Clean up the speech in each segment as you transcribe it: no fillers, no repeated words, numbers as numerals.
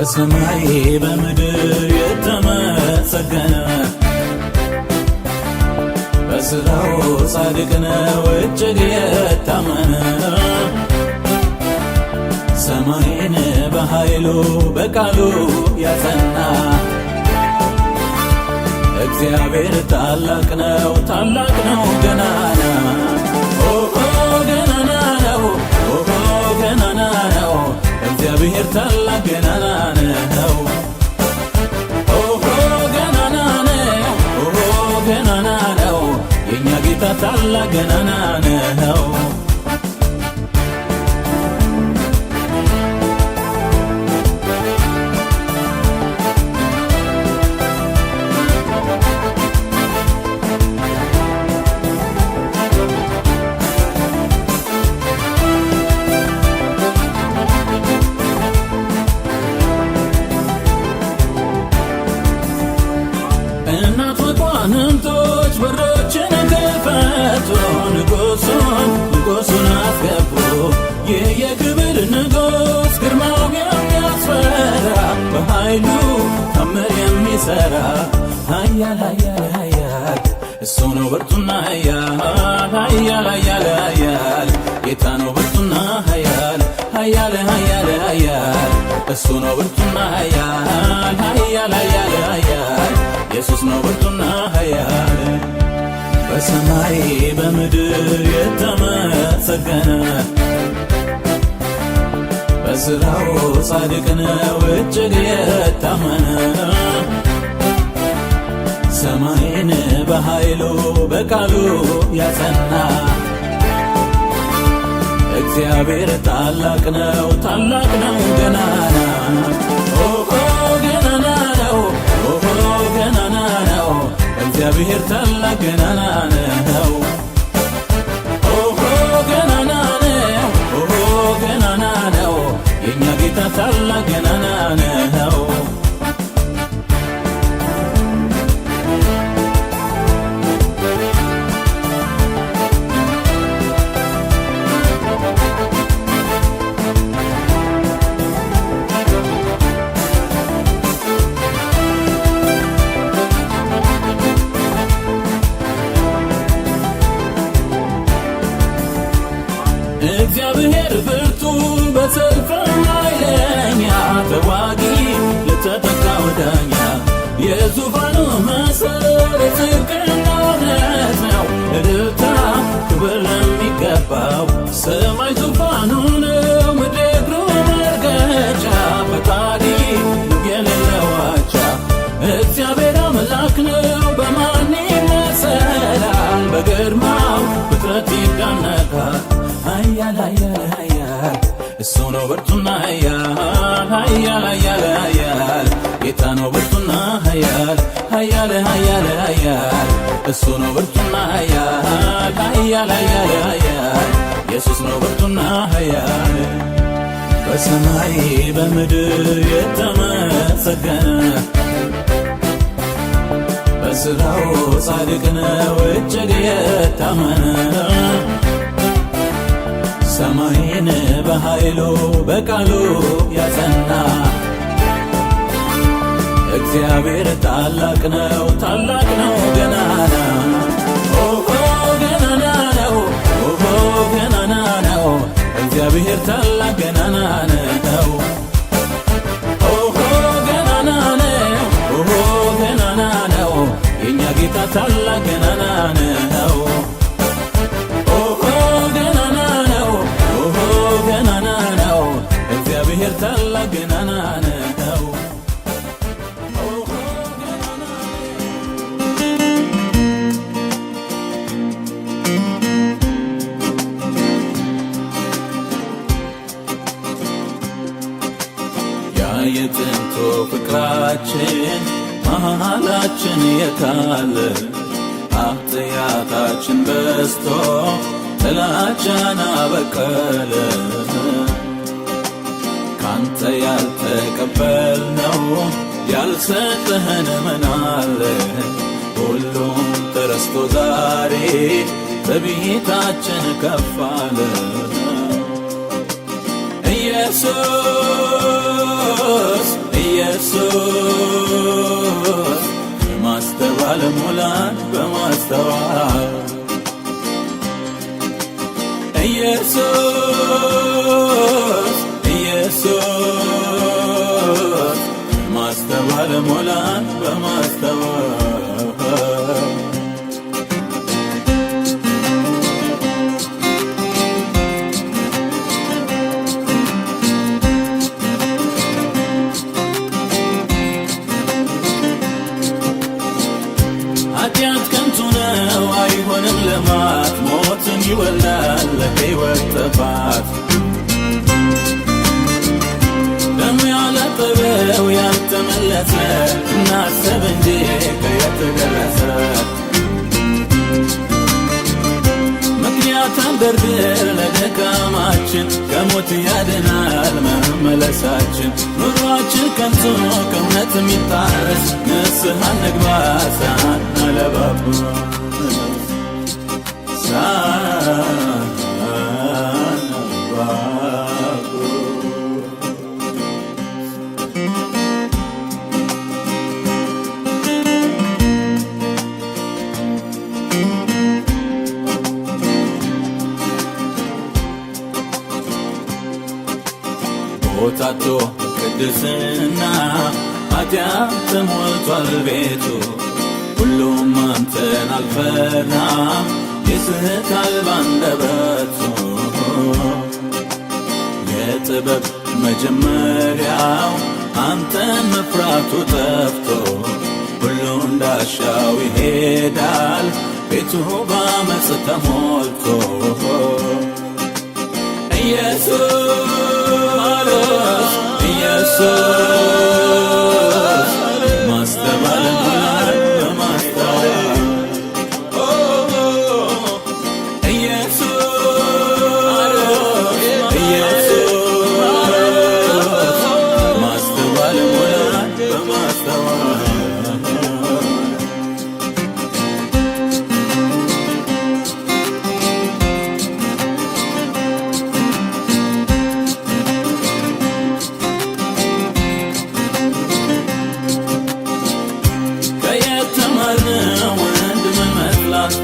በሰማይ በምድር የተመሰገነ በስራው ጻድቅ ነው እጅግ የታመነ ሰማይን በኃይሉ በቃሉ ያጸና እግዚአብሔር ታላቅ ነው ገናና ገናና ነው ገናና ነው እግዚአብሔር ታላቅ ገናና ነው ገናና ነው ገናና ነው የኛ ጌታ ታላቅ ገናና ነው ንንቶች በሮችን ከፈቱ ንጉሱን አስገቡ ይህ የክብር ንጉስ ግርማው የሚያስፈራ በኃይሉ ታምር የሚሰራ ኃያል ኃያል ኃያል እሱ ነው ብርቱና ኃያል ጌታ ነው ብርቱና ኃያል እሱ ነው ብርቱና ኃያል ኢየሱስ ነው ብርቱና ኃያል በሰማይ በምድር የተመሰገነ በስራው ጻድቅ ነው እጅግ የታመነ ሰማይን በኃይሉ በቃሉ ያጸና እግዚአብሔር ታላቅ ነው ገናና ገናና ነው ገናና ነው እግዚአብሔር ታላቅ ገናና ነው ገናና ነው ገናና ነው የኛ ጌታ ታላቅ ገናና ነው እግዚአብሔር ብርቱ በሰልፍ ኃይለኛ ተዋጊ ለተጠቃው ዳኛ የዙፋኑ መሠረት ጽድቅና እውነት ነው እልልታ ክብር ለሚገባው ሰማይ ዙፋኑ ነው ምድር እግሩ መርገጫ ፈጣሪ የሌለው አቻ እግዚአብሔር አምላክ ነው በማን ይመሰላል በግርማው ፍጥረት ይደነቃል ኃያል እሱ ነው ብርቱና ኃያል ጌታ ነው ብርቱና ኃያል እሱ ነው ብርቱና ኃያል ኢየሱስ ነው ብርቱና ኃያል በሰማይ በምድር የተመሰገነ በስራው ጻድቅ ነው እጅግ የታመነ ሰማይን በኃይሉ በቃሉ ያጸና እግዚአብሔር ታላቅ ነው ገናና ገናና ነው ገናና ነው እግዚአብሔር ታላቅ ገናና ነው ገናና ነው ገናና ነው የኛ ጌታ ታላቅ ገናና ነው እግዚአብሔር ታላቅ ገናና ነው ያ የጥንቱ ፍቅራችን መሃላችን የታለ ኃጢአታችን በዝቶ ጥላቻን አበቀለ ካንተ ያልተቀበልነው ያልሰጠህን ምን አለ ሁሉም ተረስቶ ዛሬ በቤታችን ከፍ አለ ኢየሱስ ኢየሱስ በማስተዋል ሙላን በማስተዋል ኢየሱስ ኢየሱስ በማስተዋል ሙላን በማስተዋል ኃጢአት ከንቱ ነው አይሆንም ልማት ሞትን ይወልዳል ለሕይወት ጥፋት ደሙ ያላጠበው ያልተመለሰ እናስብ እንጂ ከየት ደረሰ ምክንያት አንደርድር ለድካማችን ከሞት ያድናል መመለሳችን ኑሯችን ከንቱ ከእውነት የሚጣረስ ንስሐ እንግባ ሳናለባብስ ቦታቶ ቅድስና ኃጢአት ተሞልቷል ቤቱ ሁሉም አንተን አልፈራም ይስታል ባንደበቱ የጥበብ መጀመሪያው አንተን መፍራቱ ጠፍቶ ሁሉ እንዳሻው ይሄዳል ቤቱ በአመፅ ተሞልቶ ኢየሱስ ኢየሱስ ማስተዋል ሙላን በማስተዋል ኢየሱስ ኢየሱስ ማስተዋል ሙላን በማስተዋል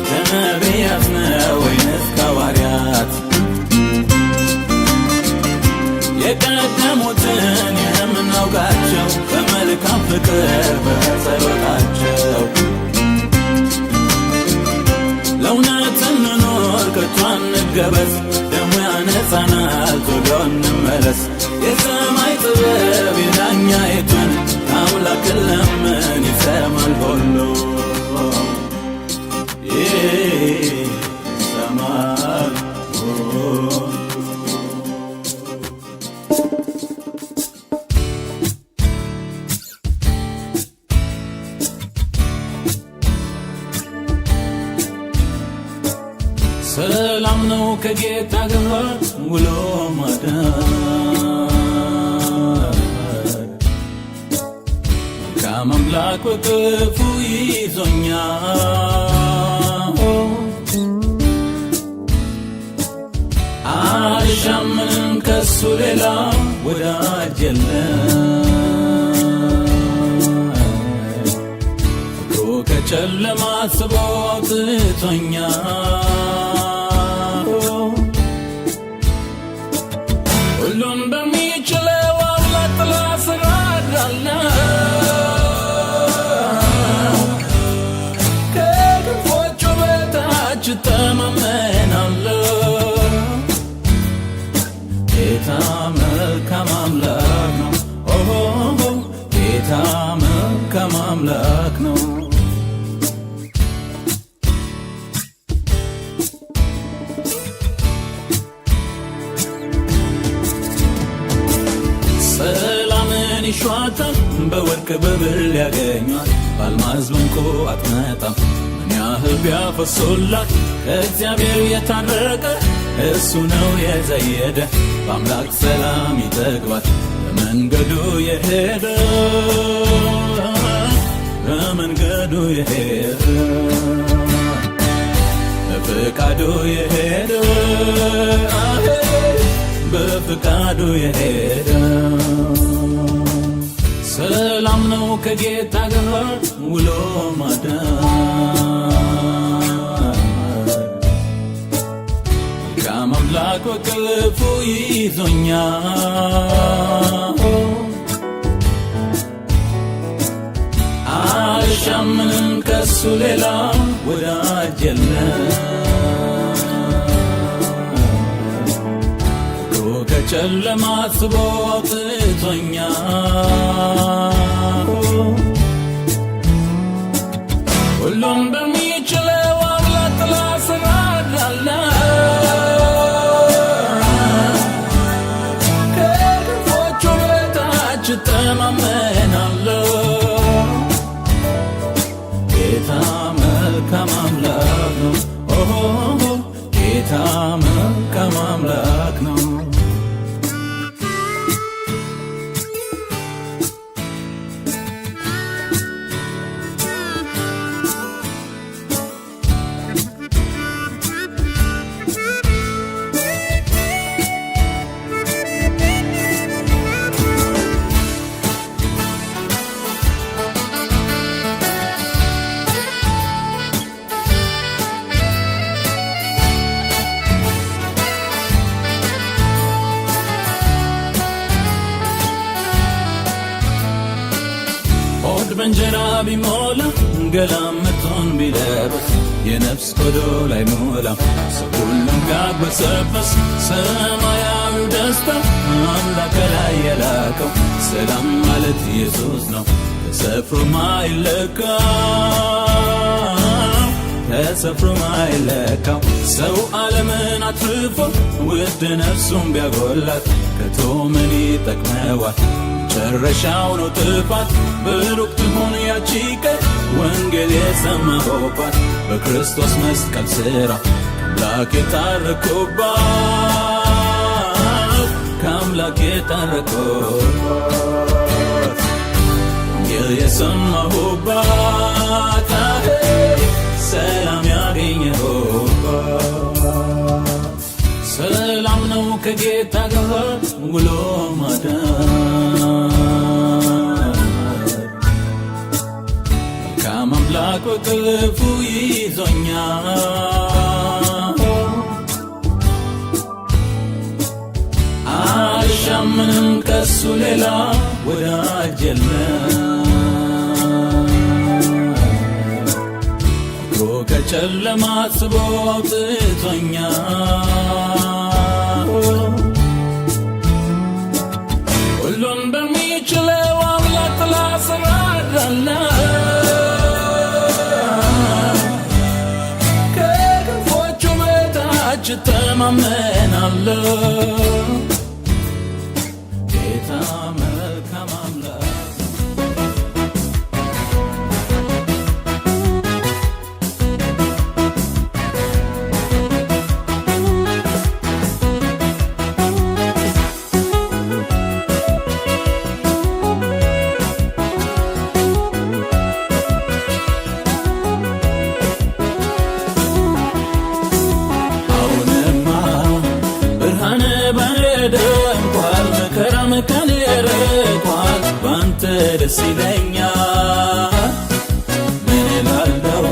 ከነቢያት ነው ወይንስ ከሐዋርያት የቀደሙትን የምናውቃቸው በመልካም ፍቅር በጸሎታቸው ለእውነት እንኖር ከቶ አንገበዝ ደሙ ያነጻናል ቶሎ እንመለስ የሰማይ ጥበብ የዳኛይቱን አምላክን ለምን ይሰማል ሁሉ ይሰማል ሰላም ነው ከጌታ ጋር ውሎ ማደር መልካም አምላክ በክፉ ይዞኛል አልሻምንም ከሱ ሌላ ወዳጅ የለም ፍቅሩ ከጨለማ ስቦ አውጥቶኛል ሁሉን በሚችለው አምላክ ጥላ ስር አድራለሁ ከክንፎቹ በታች እተማመናለሁ ጌታ መልካም አምላክ ነው ጌታ መልካም አምላክ ነው ሰላምን ይሿታል በወርቅ በብር ያገኟል በአልማዝ በዕንቁ አትመጣም ምን ያህል ቢያፈሱላት ከእግዚአብሔር የታረቀ እሱ ነው የዘየደ በአምላክ ሰላም ይጠግባል በመንገዱ የሄደ በመንገዱ የሄደ በፍቃዱ የሄደ በፍቃዱ የሄደ ሰላም ነው ከጌታ ጋር ውሎ ማደር ከአምላክ በቅፉ ይዞኛል አልሻምንም ከሱ ሌላ ወዳጅ የለም ከጨለማ ስቦ አውጥቶኛል ሁሉን በሚችለው አምላክ ጥላ ስር አድራለሁ ከክንፎቹ በታች እተማመናለሁ ጌታ መልካም አምላክ ነው ጌታ መልካም አምላክ ነው በእንጀራ ቢሞላ ገላመቶን ቢለብስ የነፍስ ጎዶሎ አይሞላም ሰው ሁሉም ቢያግበሰብስ ሰማያዊው ደስታ አምላክ ከላይ የላከው ሰላም ማለት ኢየሱስ ነው ተሰፍሮ ማይለካው ሰው ዓለምን አትርፎ ውድ ነፍሱን ቢያጎላት ከቶ ምን ይጠቅመዋል መጨረሻው ነው ጥፋት ብሩክ ትሁን ያቺ ቀን ወንጌል የሰማሁባት በክርስቶስ መስቀል ሥራ ከአምላክ የታረኩባት ወንጌል የሰማሁባት ሰላም ያገኘሁባት ሰላም ነው ከጌታ ጋር ውሎ ማደር መልካም አምላክ በቅፉ ይዞኛል አልሻምንም ከሱ ሌላ ወዳጅ የለም ከጨለማ ስቦ አውጥቶኛል ሁሉን በሚችለው አምላክ ጥላ ስር አድራለሁ ከክንፎቹ በታች እተማመናለሁ ጌታ መልካም አምላክ ከኔ ርቋል ባንተ ደስ ይለኛል ምን እላለሁ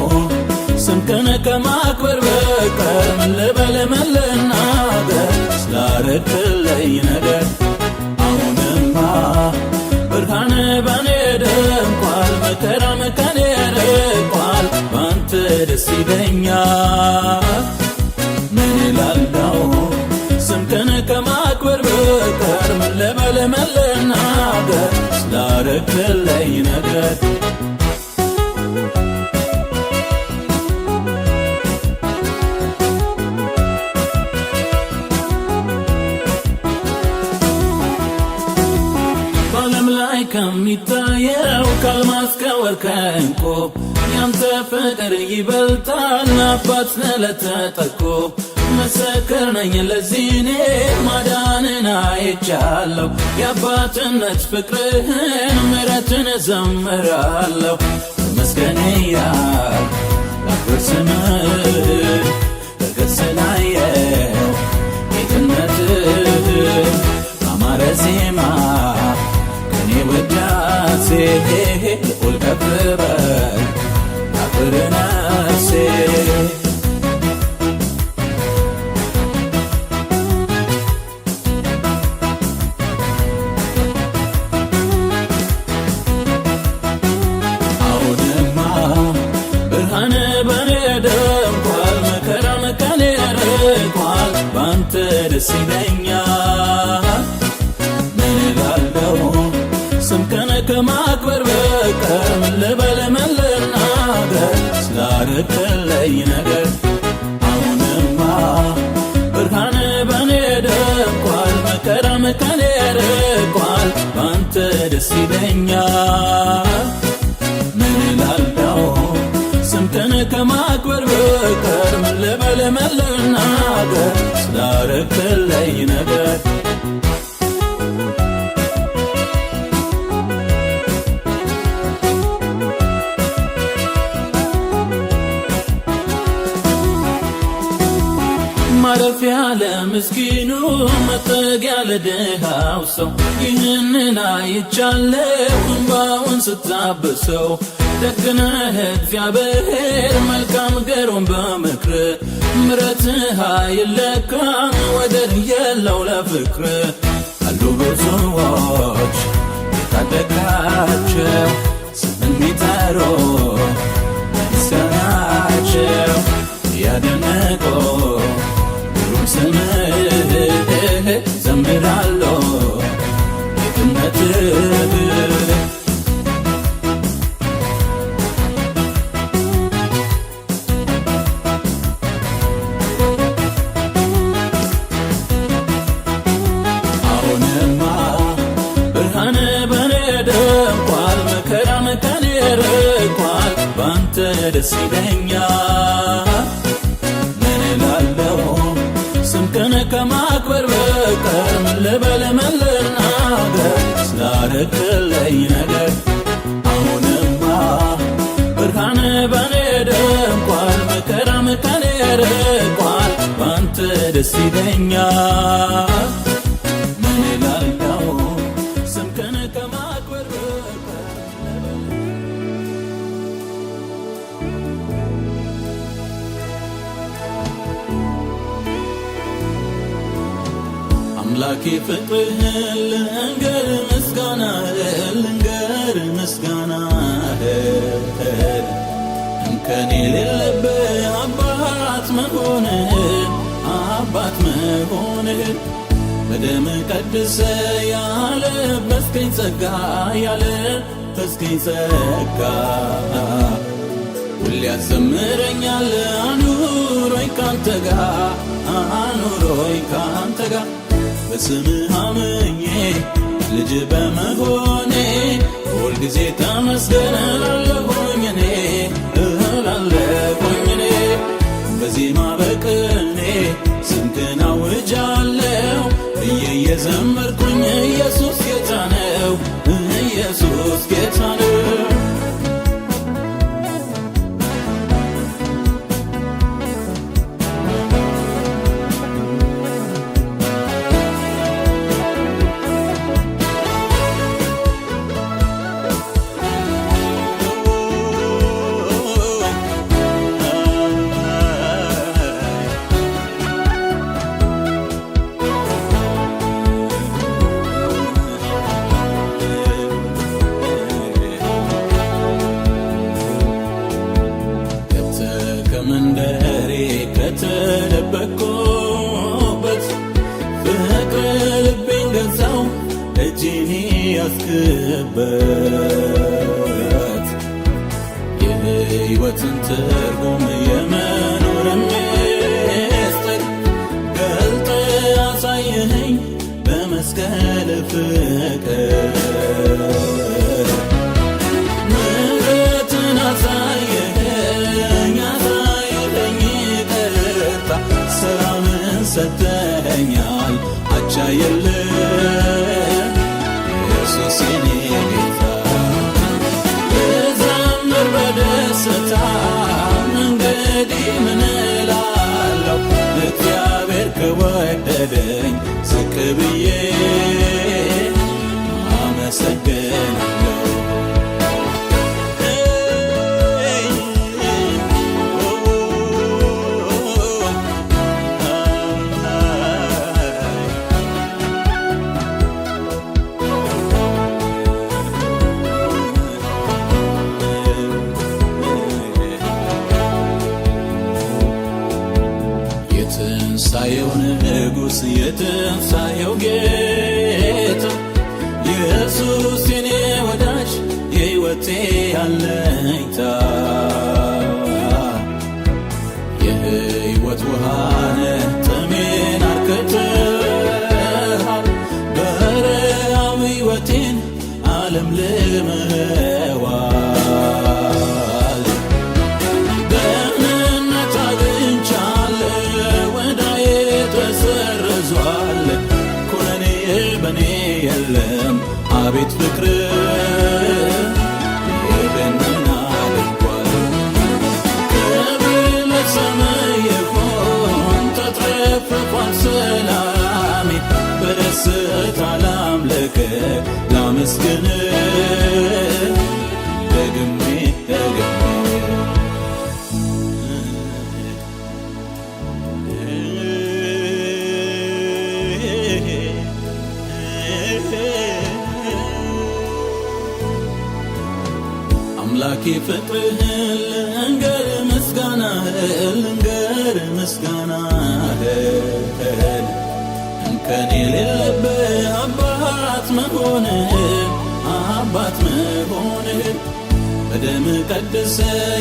ስምህን ከማክበር በቀር ምን ልበል ምን ልናገር ስላረክልኝ ነገር አሁንማ ብርሃን በኔ ደምቋል መከራም ከኔ ርቋል ባንተ ደስ ይለኛል ምን እላለሁ ስምህን ከማክበር በቀር ምን ልበል ምን ልናገር ስላረክልኝ ነገር በዓለም ላይ ከሚታየው ከአልማዝ ከወርቅ ከዕንቁ ያንተ ፍቅር ይበልጣል አባት ስለተጠቁ ምስክር ነኝ ለዚህ እኔ ማዳንን አይቻለሁ የአባትነት ፍቅርህን ምሕረትን እዘምራለሁ ተመስገን እያልኩ ላክብር ስምህን በገጽ ላይ ጌትነትህን በአማረ ዜማ ከኔ ወዳት ደስ ይለኛል። ምን እላለሁ ስምህን ከማክበር በቀር ምን ልበል ምን ልናገር ስላረክልኝ ነገር። አሁንማ ብርሃን በኔ ደምቋል፣ መከራም ከኔ ርቋል፣ ባንተ ደስ ይለኛል። ምን እላለሁ ስምህን ከማክበር በቀር ምን ልበል ምን ልናገር ስላረክልኝ ነገር። ማረፊያ ለምስኪኑ መጠጊያ ለድሃው ሰው ይህንን አይቻለሁ እንባውን ስታብሰው። ደግነህ እግዚአብሔር መልካም ገሩን በምክር ምሕረትህ አይለካም ወደር የለው ለፍቅር። አሉ ብዙዎች የታደጋቸው ስምን ሚጠሩ ምስጋናቸው ያደነቁ ስምህ ዘምራለሁ የቅነትህ። አሁንማ ብርሃን በኔ ደምቋል፣ መከራም ከኔ ርቋል፣ ባንተ ደስ ይለኛል። ምን እላለሁ ስምህን ከማክበር በቀር ምን ልበል ምን ልናገር ስላረክልኝ ነገር። አሁንማ ብርሃን በኔ ደምቋል፣ መከራም ከኔ ርቋል፣ ባንተ ደስ ይለኛል። ምን እላለሁ ስምህን ከማክበር በቀር አምላኬ ፍቅርህን ልንገር ምስጋናህን ልንገር ምስጋናህን እንከን የሌለብህ አባት መሆንህን በደም ቀድሰ ያለበስከኝ ጸጋ ያለበስከኝ ጸጋ ሁሌ ያዘምረኛል አኑሮኝ ካንተ ጋር አኑሮኝ ካንተ ጋር። በስምህ አምኜ ልጅ በመሆኔ ሁልጊዜ ተመስገን እላለሁኝ እኔ በዜማ በቅኔ ስምህን አውጃለሁ ብዬ እየዘመርኩኝ ኢየሱስ ጌታ ነው ኢየሱስ ጌታ ነው። መንደሬ ከተደበቅኩበት ፍቅር ልቤን ገዛው እጅን ያስክበት የሕይወትን ትርጉም የመኖርን ምስጢር ገልጠ አሳየኸኝ በመስቀል ፍቅር ምሕረትን አሳየኸኝ ሰላምን ሰጥተኸኛል አቻ የለም ኢየሱስ የኔ ጌታ። ልዘምር በደስታ መንገድ የትንሣኤው ንጉሥ የትንሣኤው ጌታ ኢየሱስ የኔ ወዳጅ የሕይወቴ አለኝታ የሕይወት ውሃነ ጥሜን አርክተሃል በረሃው ሕይወቴን ዓለም ልመዋል በእምነት አግኝቻለሁ ወዳዬ ተሰርዟል ኩነኔ በኔ የለም አቤት ፍቅር ይህንን አድርጓል ክብር ለሰማይ ይሁን ተትረፍርፏል ሰላሜ በደስታ ላምልክ ላመስግን ደግሜ አምላኬ ፍቅርህን ልንገር ምስጋናህን እንከን የሌለብህ አባት መሆንህን በደም ቀድሰ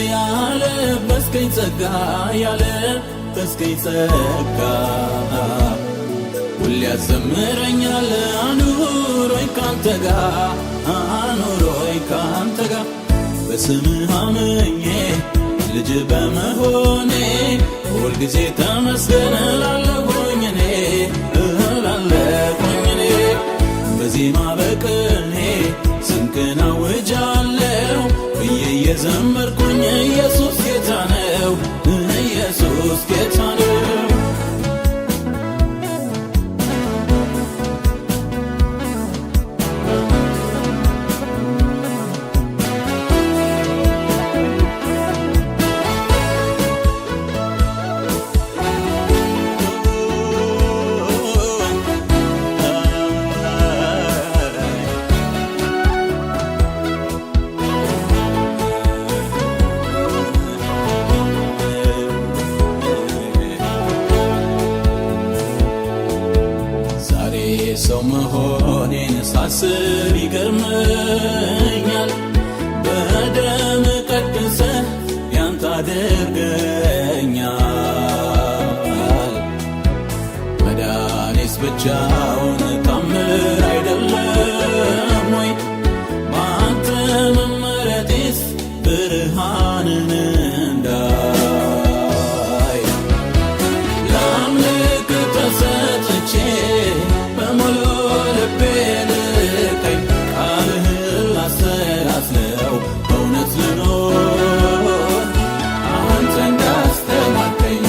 ያለበስከኝ ጸጋ ሁሌ ያዘምረኛል አኑሮኝ ካንተ ጋር በስምህ አምኜ ልጅ በመሆኔ ሁልጊዜ ተመስገን እላለሁኝ እኔ በዜማ በቅኔ ስምህን አውጃለሁ ብዬ እየዘመርኩኝ ኢየሱስ ጌታ ነው ኢየሱስ ጌታ ነው ሰው መሆኔን ሳስብ ይገርመኛል በደም ቀድሰ ያንተ አድርገኛል መዳኔስ ብቻውን ታምር አይደለም ወይ በአንተ መመረጤስ ብርሃንን እንዳይ ላምልክ ተሰጥቼ በሙሉ ልቤ ልቀኝ ቃልህን ላሰላስለው በእውነት ልኖር አንተ እንዳስተማርከኝ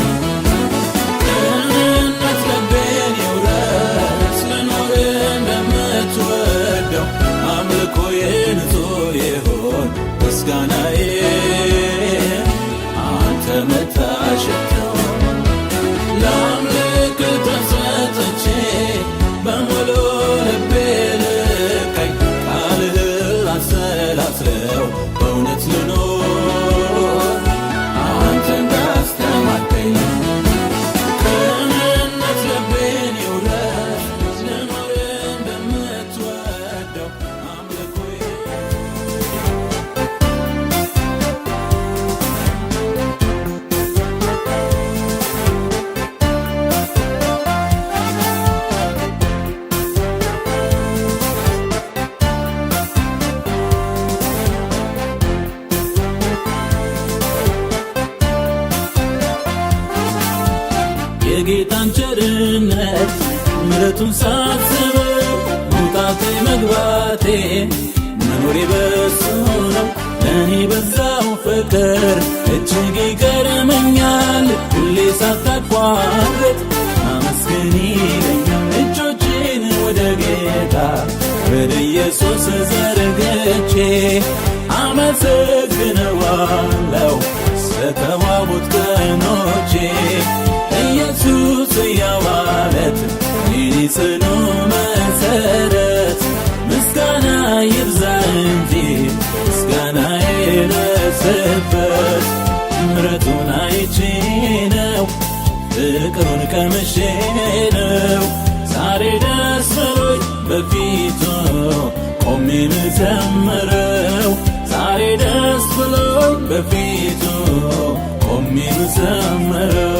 ቅንነት ልቤን ይውረስ ልኖር እንደምትወደው አምልኮዬ ንጹሕ ይሁን ምስጋናዬ አንተ መታሸተው ላምልክ ተሰጥቼ በሙሉ ልቤ ልቀኝ ቃልህን ላሰላስለው በእውነት ልኖር አንተ እንዳስተማርከኝ ቅንነት ልቤን ይውረስ ልኖር እንደምትወደው አምልኮዬ የጌታን ቸርነት ምሕረቱን ሳስበው መውጣቴ መግባቴ መኖሬ በሱ ነው ለእኔ በዛው ፍቅር እጅግ ይገርመኛል ሁሌ ሳታቋርጥ አመስግን ይለኛል እጆቼን ወደ ጌታ ወደ ኢየሱስ ዘርግቼ አመሰግነዋለሁ ስለተዋቡት ቀኖቼ ኢየሱስ ያዋለት የኔ ጽኑ መሰረት ምስጋና ይብዛ እንጂ ምስጋና የለሰበት ምሕረቱን አይቼ ነው ፍቅር ፍቅሩን ቀምሼ ነው ዛሬ ደስ ብሎኝ በፊቱ ቆሜ ምዘምረው ዛሬ ደስ ብሎኝ በፊቱ ቆሜ ምዘምረው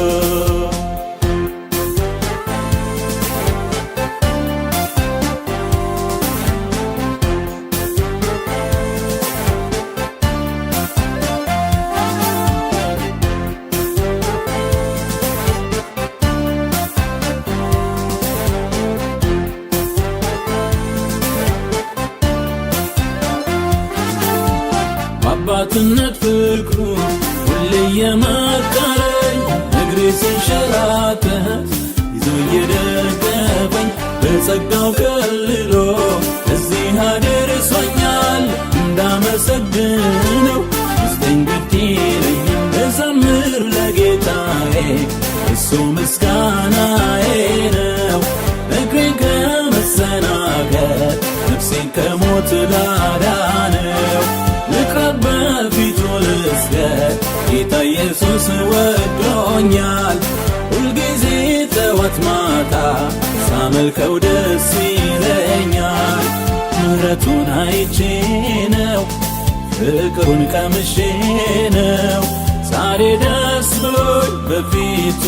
አባትነት ፍቅሩ ሁሌ የመከረኝ እግሬ ሲንሸራተት ይዞ እየደገፈኝ በጸጋው ከልሎ እዚህ አድርሶኛል እንዳመሰግነው ውስጤን ግድ ይለኛል ልዘምር ለጌታዬ እሱ ምስጋናዬ ነው እግሬን ከመሰናከል ነፍሴን ከሞት ላዳነው ልቅረብ በፊቱ ልስገድ ጌታ ኢየሱስ ወዶኛል ሁልጊዜ ጠዋት ማታ ሳመልከው ደስ ይለኛል ምሕረቱን አይቼ ነው ፍቅሩን ቀምሼ ነው ዛሬ ደስ ብሎኝ በፊቱ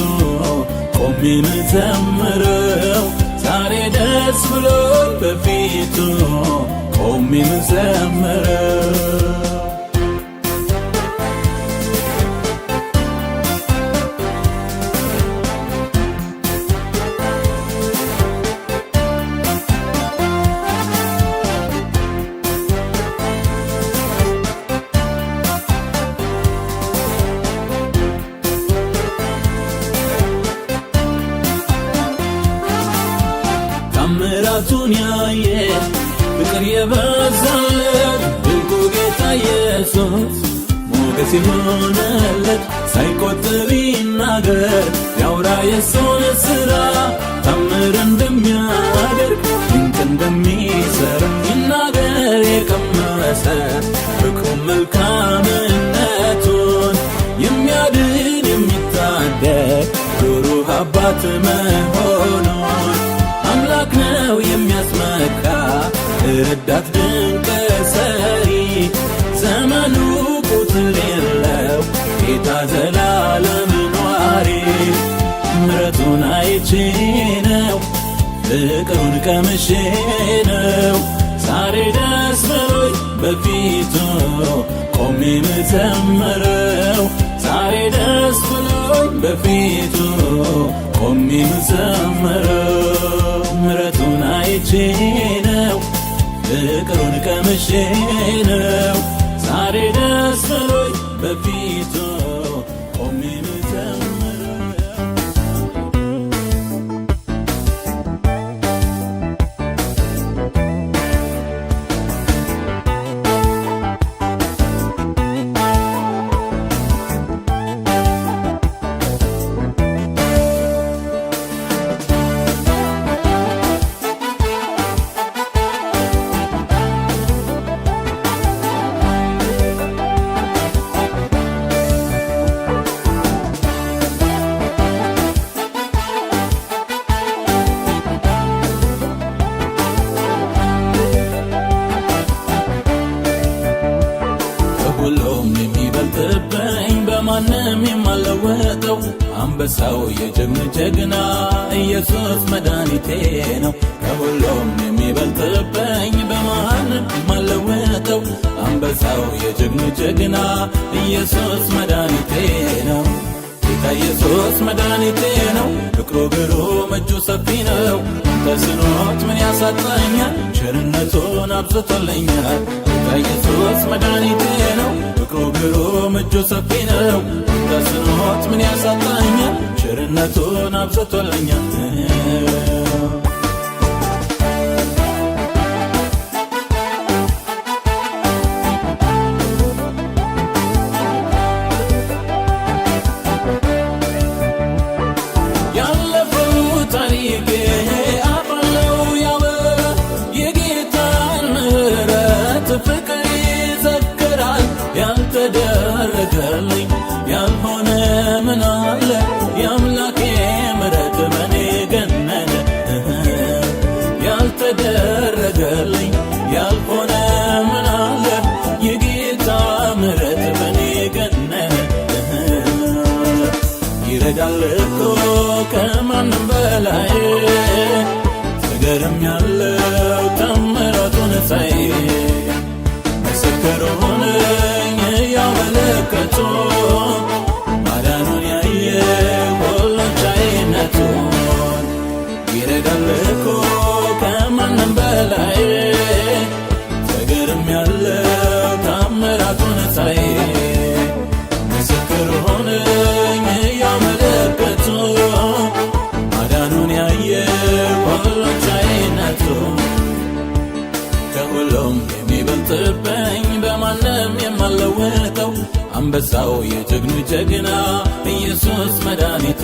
ቆሜ ምዘምረው ዛሬ ደስ ብሎኝ በፊቱ ቆሜ ምዘምረው ታምራቱን ያየ ፍቅር የበዛለት ድንቁ ጌታ ኢየሱስ ሞገስ የሆነለት ሳይቆጥብ ይናገር ያውራ የሱን ሥራ ታምር እንደሚያደርግ ድንቅ እንደሚሠራ ይናገር የቀመሰ ፍቅሩን መልካምነቱን የሚያድን የሚታደግ ሩሩህ አባት መሆኑን አምላክ ነው የሚያስመካ ረዳት ድንቅ ሰሪ ዘመኑ ቁጥር የለው ጌታ ዘላለም ኗሪ ምሕረቱን አይቼ ነው ፍቅሩን ቀምሼ ነው ዛሬ ደስ ብሎኝ በፊቱ ቆሜ ምዘምረው ዛሬ ደስ ብሎኝ በፊቱ ቆሜ ምዘምረው ምሕረቱን አይቼ ነው ፍቅሩን ቀምሼ ነው ዛሬ ደስ ብሎኝ በፊቱ ቆሜ ምዘምረው ሁሉም የሚበልጥብኝ በማንም የማለወጠው አንበሳው የጀግና ጀግና ኢየሱስ መድኃኒቴ ነው ከሁሉም የሚበልጥብኝ በማንም የማለወጠው አንበሳው የጀግና ጀግና ኢየሱስ መድኃኒቴ ነው ጌታ ኢየሱስ መድኃኒቴ ነው ፍቅሩ ግሩም እጁ ሰፊ ነው ተስኖት ምን ያሳጣኛል ቸርነቱን አብዝቶልኛል ጌታ ኢየሱስ መድኃኒቴ ነው ፍቅሩ ግሩም እጁ ሰፊ ነው ተስኖት ምን ያሳጣኛል ቸርነቱን አብዝቶልኛል ፍቅር ይዘክራል ያልተደረገልኝ ያልሆነ ምን አለ የአምላኬ ይረዳል እኮ ከማንም በላይ ተገርሜያለሁ ተአምራቱን ሳይ ምስክር ሆነኝ ያመለከቱ ማዳኑን ያየ ሁሉን ቻይነቱን ይረዳል እኮ ከማንም በላይ ተገርሜያለሁ ተአምራቱን ሳይ ምስክር ሆነኝ ያመለከቱ ማዳኑን ያየ ሁሉን ቻይነቱን ከሁሉም የሚበልጥብኝ በማንም የማልለወጠው አንበሳው የጀግኖች ጀግና ኢየሱስ መድኃኒቴ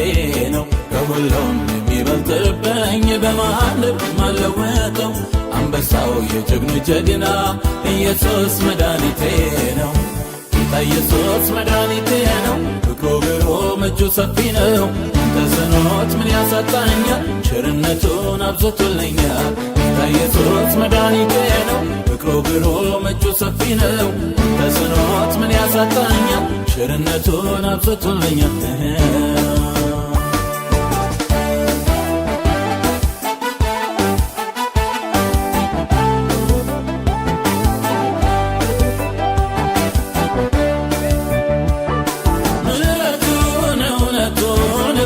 ነው። ከሁሉም የሚበልጥብኝ በማንም የማልለወጠው አንበሳው የጀግኖች ጀግና ኢየሱስ መድኃኒቴ ነው። ጌታ ኢየሱስ መድኃኒቴ ነው። ፍቅሩ ግሩም እጁ ሰፊ ነው። ተስኖት ምን ያሳጣኛል? ቸርነቱን አብዝቶልኛል። ጌታ ኢየሱስ መድኃኒቴ ነው። ፍቅሩ ግሩም እጁ ሰፊ ነው። ተስኖት ምን ያሳጣኛል? ቸርነቱን አብዝቶልኛል።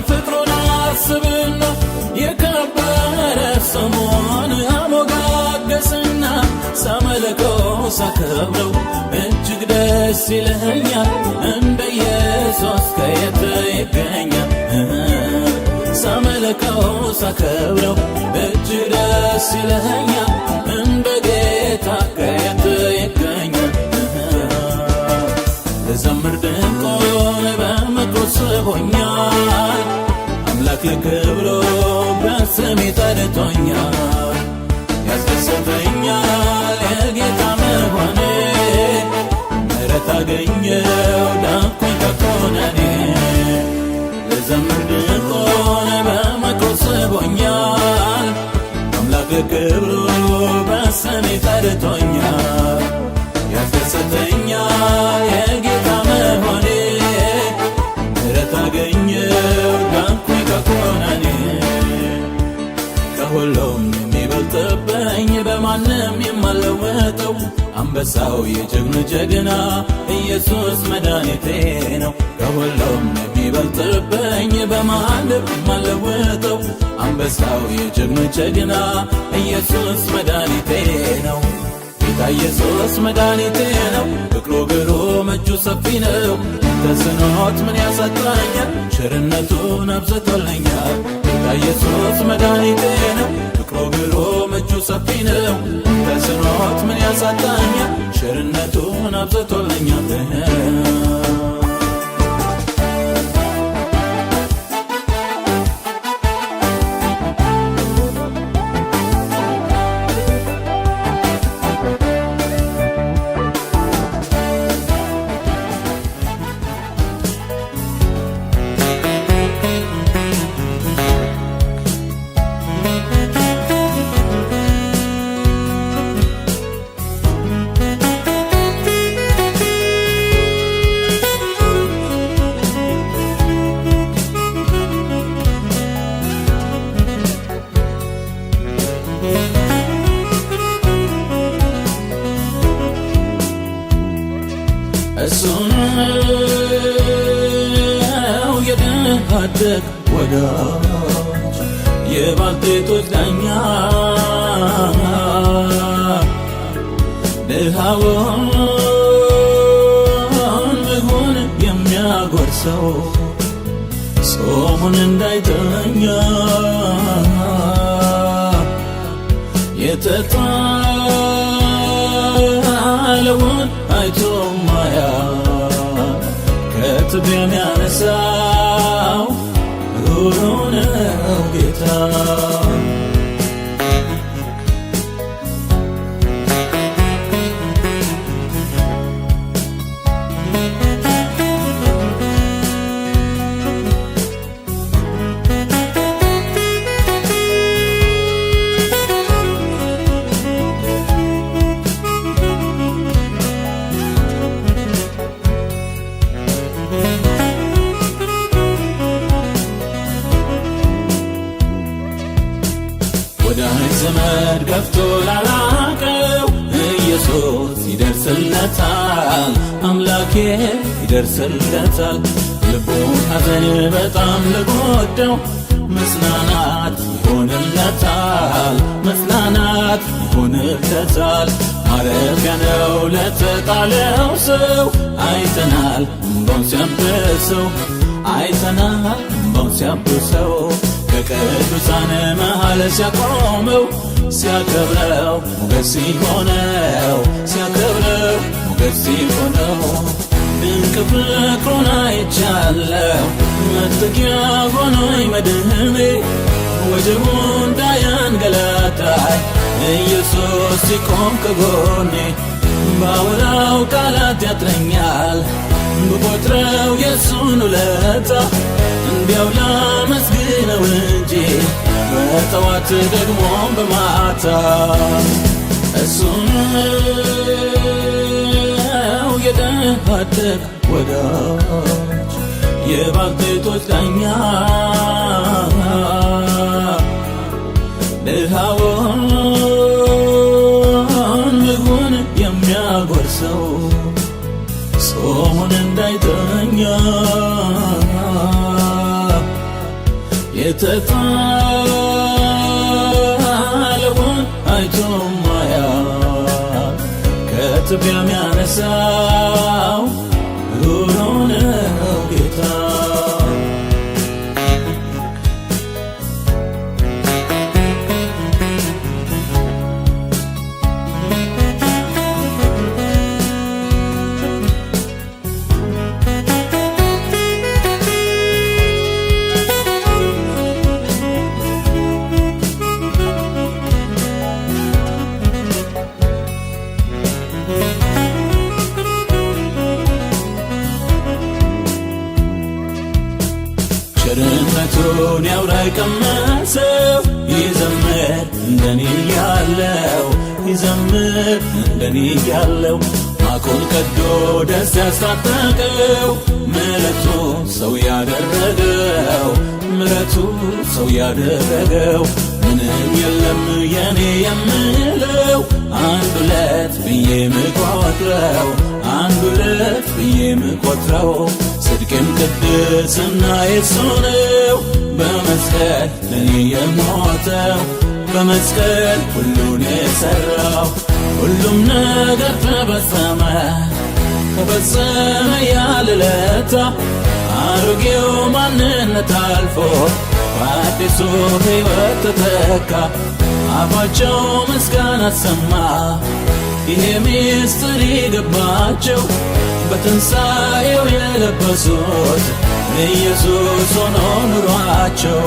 ፍቅሩን አስብና የከበረ ስሙን አሞጋገስና ሳመልከው ሳከብረው እጅግ ደስ ይለኛል። እንደ ኢየሱስ ከየት ይገኛል? ሳመልከው ሳከብረው እጅግ ደስ ይለኛል። እንደ ጌታ ከየት ይገኛል? ልዘምር ድንቁን በምድሩ ስቦኛል። አምላክ ለክብሩ በስሜ ጠርቶኛል። ያስደስተኛል የጌታ መሆኔ ምሕረት አገኘው ዳንኩኝ ከኮነኔ። ልዘምር ድንቁን በምድሩ ስቦኛል። አምላክ ለክብሩ በስሜ ጠርቶኛል። ያስደስተኛል የጌታ መሆኔ ምሕረት አገኘው ዳንኩኝ ከኮነኔ። ከሁሉም የሚበልጥብኝ በማንም የማልለወጠው አንበሳው የጀግኖች ጀግና ኢየሱስ መድኃኒቴ ነው። ከሁሉም የሚበልጥብኝ በማንም የማልለወጠው አንበሳው የጀግኖች ጀግና ኢየሱስ መድኃኒቴ ነው። ጌታ ኢየሱስ መድኃኒቴ ነው። ፍቅሩ ግሩም እጁ ሰፊ ነው። ተስኖት ምን ያሳጣኛል? ቸርነቱን አብዝቶልኛል። ጌታ ኢየሱስ መድኃኒቴ ነው። ፍቅሩ ግሩም እጁ ሰፊ ነው። ተስኖት ምን ያሳጣኛል? ቸርነቱን አብዝቶልኛል። እሱ ነው የድሃ አደግ ወዳጅ የባልቴቶች ዳኛ ድሃውን ምግቡን የሚያጎርሰው ጾሙን እንዳይተኛ የተጣለውን አይቶ ማያ ከትቢያ የሚያነሳው ሩሩ ነው ጌታ። ዘመድ ገፍቶ ላላቀው ኢየሱስ ይደርስለታል፣ አምላኬ ይደርስለታል። ልቡን ሐዘን በጣም ለጎዳው መጽናናት ይሆንለታል፣ መጽናናት ይሆንለታል። ማረፊያ ነው ለተጣለው ሰው አይተናል እምባውን ሲያብሰው፣ አይተናል እምባውን ሲያብሰው። ከቅዱሳን መሃል ሲያቆመው ሲያከብረው ሞገስ ሲሆነው፣ ሲያከብረው ሞገስ ሲሆነው። ድንቅ ፍቅሩን አይቻለው መጠጊያ ሆኖኝ መድህኔ፣ ወጀቡ እንዳያንገላታኝ ኢየሱስ ሲቆም ከጎኔ። ባወራው ቃላት ያጥረኛል ብቆጥረው የሱን ውለታ፣ እንዲያው ላመስግነው እንጂ በጠዋት ደግሞ በማታ። እሱ ነው የድሃ አደግ ወዳጅ የባልቴቶች ዳኛ፣ ድሃውን ምግቡን የሚያጎርሰው ጾሙን እንዳይተኛ፣ የተጣለውን አይቶ ማያውቅ ከትቢያ የሚያነሳው ሩሩ ነው ጌታ። ቸርነቱን ያውራ የቀመሰው ይዘምር እንደኔ ያለው፣ ይዘምር እንደኔ ያለው። ማቁን ቀዶ ደስ ያስታጠቀው ምሕረቱ ሰው ያደረገው፣ ምሕረቱ ሰው ያደረገው። ምንም የለም የኔ የምለው አንድ ሁለት ብዬ ምቆጥረው፣ አንድ ሁለት ብዬ ምቆጥረው። ጽድቅም ቅድስና የሱ ነው፣ በመስቀል ለኔ የሞተው፣ በመስቀል ሁሉን የሠራው። ሁሉም ነገር ተፈጸመ ተፈጸመ ያለለታ፣ አሮጌው ማንነት አልፎ በአዲሱ ሕይወት ተተካ። አፋቸው ምስጋና ሰማ ይሄ ምስጢር ይገባቸው፣ በትንሣኤው የለበሱት ኢየሱስ ሆኖ ኑሯቸው።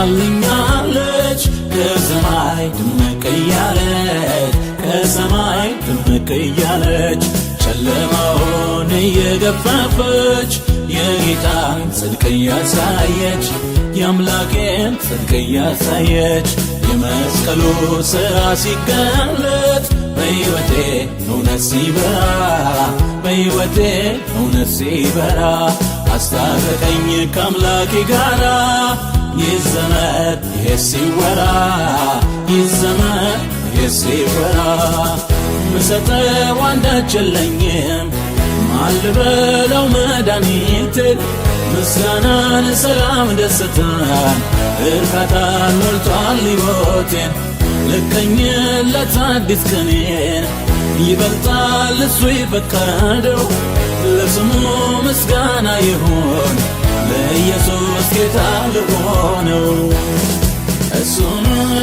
በርታልኛለች ከሰማይ ድምቅ እያለች፣ ከሰማይ ድምቅ እያለች። ጨለማውን እየገፈፈች የጌታን ጽድቅ እያሳየች፣ የአምላኬን ጽድቅ እያሳየች። የመስቀሉ ሥራ ሲገለጥ በሕይወቴ እውነት ሲበራ፣ በሕይወቴ እውነት ሲበራ። አስታረቀኝ ከአምላኬ ጋራ፣ ይዘመር ይሄ ሲወራ፣ ይዘመር ይሄ ሲወራ። ምሰጠው አንዳች የለኝም ማን ልበለው መድኃኒቴን፣ ምስጋናን ሰላም ደስታን እርካታን ሞልቷል ሕይወቴን። ልከኝለት አዲስ ቀኔን ይበልጣል እሱ የፈቀደው፣ ለስሙ ምስጋና ይሁን ለኢየሱስ ጌታ ለሆነው። እሱ ነው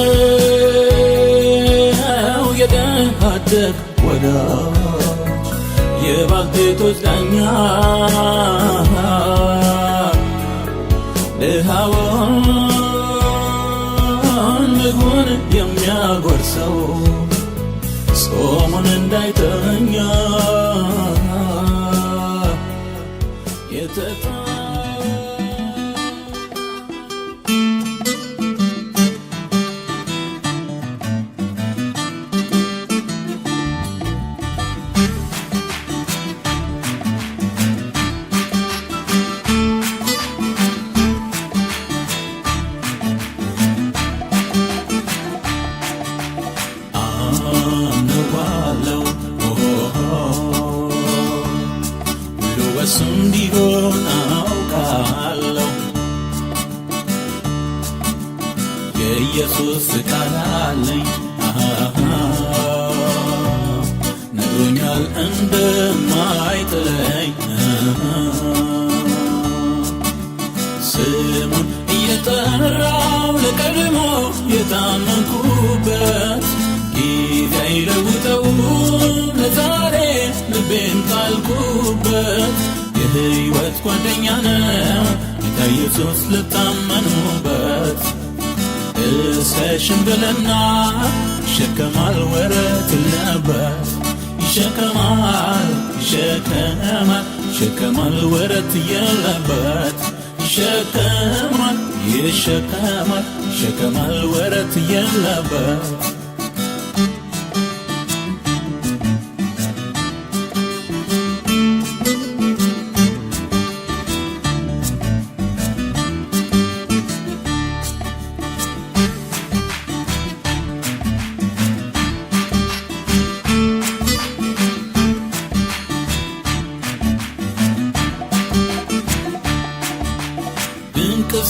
የድሃ አደግ ወዳጅ የባልቴቶች ዳኛ፣ ድሃውን ምግቡን የሚያጎርሰው ጾሙን እንዳይተኛ በሱ እንዲሆን አውቃለሁ። የኢየሱስ ቃል አለኝ ነግሮኛል እንደማይጥለኝ ስሙን እየጠራው ለቀድሞ የታመንኩበት ጌታ ይለውጠው ለዛሬ ልቤን ጣልኩበት። የሕይወት ጓደኛ ነው ጌታ ኢየሱስ ልታመኑበት። እስከ ሽምግልና ይሸከማል ወረት የለበት። ይሸከማል ይሸከማል ወረት የለበት። ይሸከማል ወረት የለበት።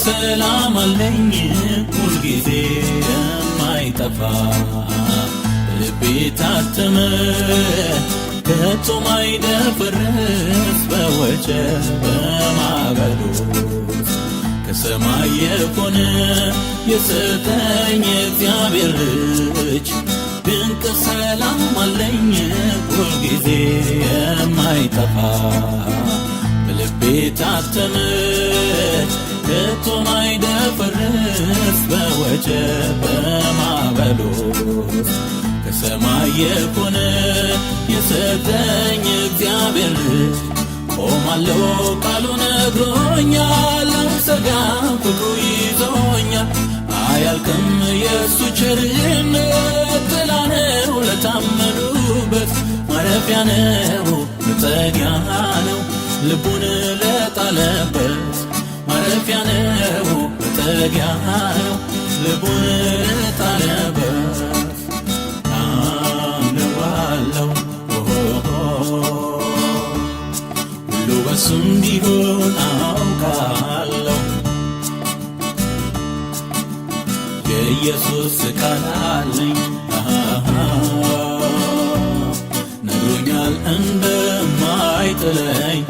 ሰላም አለኝ ሁልጊዜ የማይጠፋ ልቤ ታተመ ከቶ ማይደፈርስ በወጀብ በማዕበሉ ከሰማይ የሆነ የሰጠኝ የእግዚአብሔር ልጅ ድንቅ ሰላም አለኝ ሁልጊዜ የማይጠፋ ልቤ ታተመ ከቶ ማይደፈርስ በወጀብ በማዕበሉ ከሰማይ የሆነ የሰጠኝ እግዚአብሔር ልጅ ቆማለሁ ቃሉ ነግሮኛል። አልሰጋም ፍቅሩ ይዞኛል። አያልቅም የእሱ ቸርነት ጥላ ነው ለታመኑበት ማረፊያ ነው መጠጊያ ነው ልቡን ለጣለበት ማረፊያ ነው መጠጊያ ነው ልቡን ለጣለበት። አምነዋለሁ ሁሉ በሱ እንዲሆን አውቃለሁ። የኢየሱስ ቃል አለኝ ነግሮኛል እንደማይጥለኝ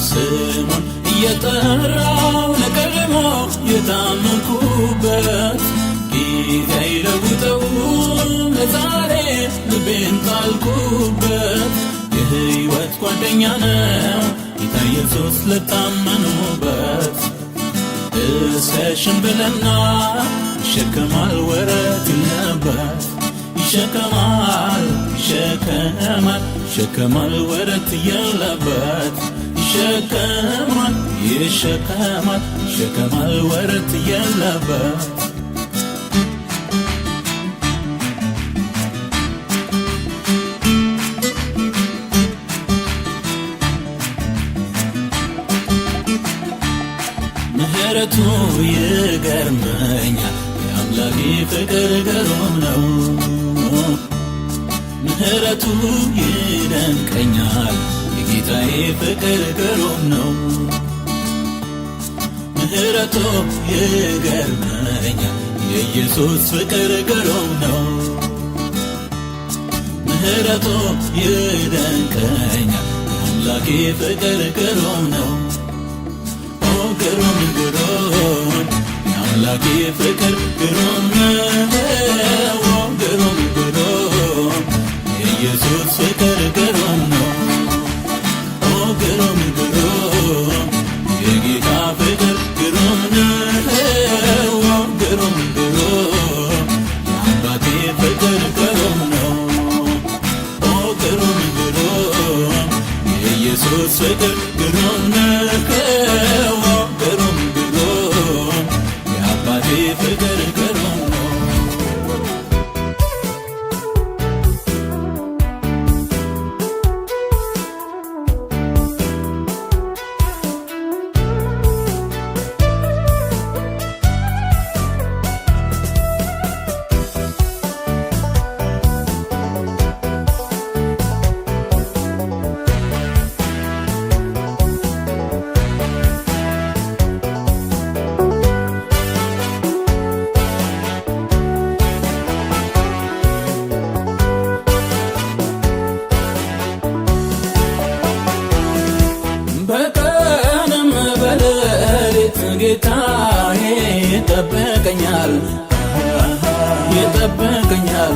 ስሙን እየጠራው ለቀድሞ የታመንኩበት ጌታ ይለውጠው ለዛሬ ልቤን ጣልኩበት። የሕይወት ጓደኛ ነው ጌታ ኢየሱስ ልታመኑበት። እስከ ሽምግልና ይሸከማል ወረት የለበት። ይሸከማል ወረት የለበት። ይሸከማል ወረት የለበት። ምሕረቱ ይገርመኛል የአምላኬ ፍቅር ግሩም ነው። ምሕረቱ ይደንቀኛል የጌታዬ ፍቅር ግሩም ነው። ምሕረቱ ይገርመኛል የኢየሱስ ፍቅር ግሩም ነው። ምሕረቱ ይደንቀኛል የአምላኬ ፍቅር ግሩም ነው። ግሩም ግሩም የአምላኬ ፍቅር ግሩም ነው። ግሩም ግሩም የኢየሱስ ፍቅር ግሩም ነው። ግሩም ግሩም የኢየሱስ ፍቅር ግሩም ነው ግሩም ግሩም የአባቴ ፍቅር ግሩም ነው። በቀንም በሌሊት ጌታዬ ይጠብቀኛል ይጠብቀኛል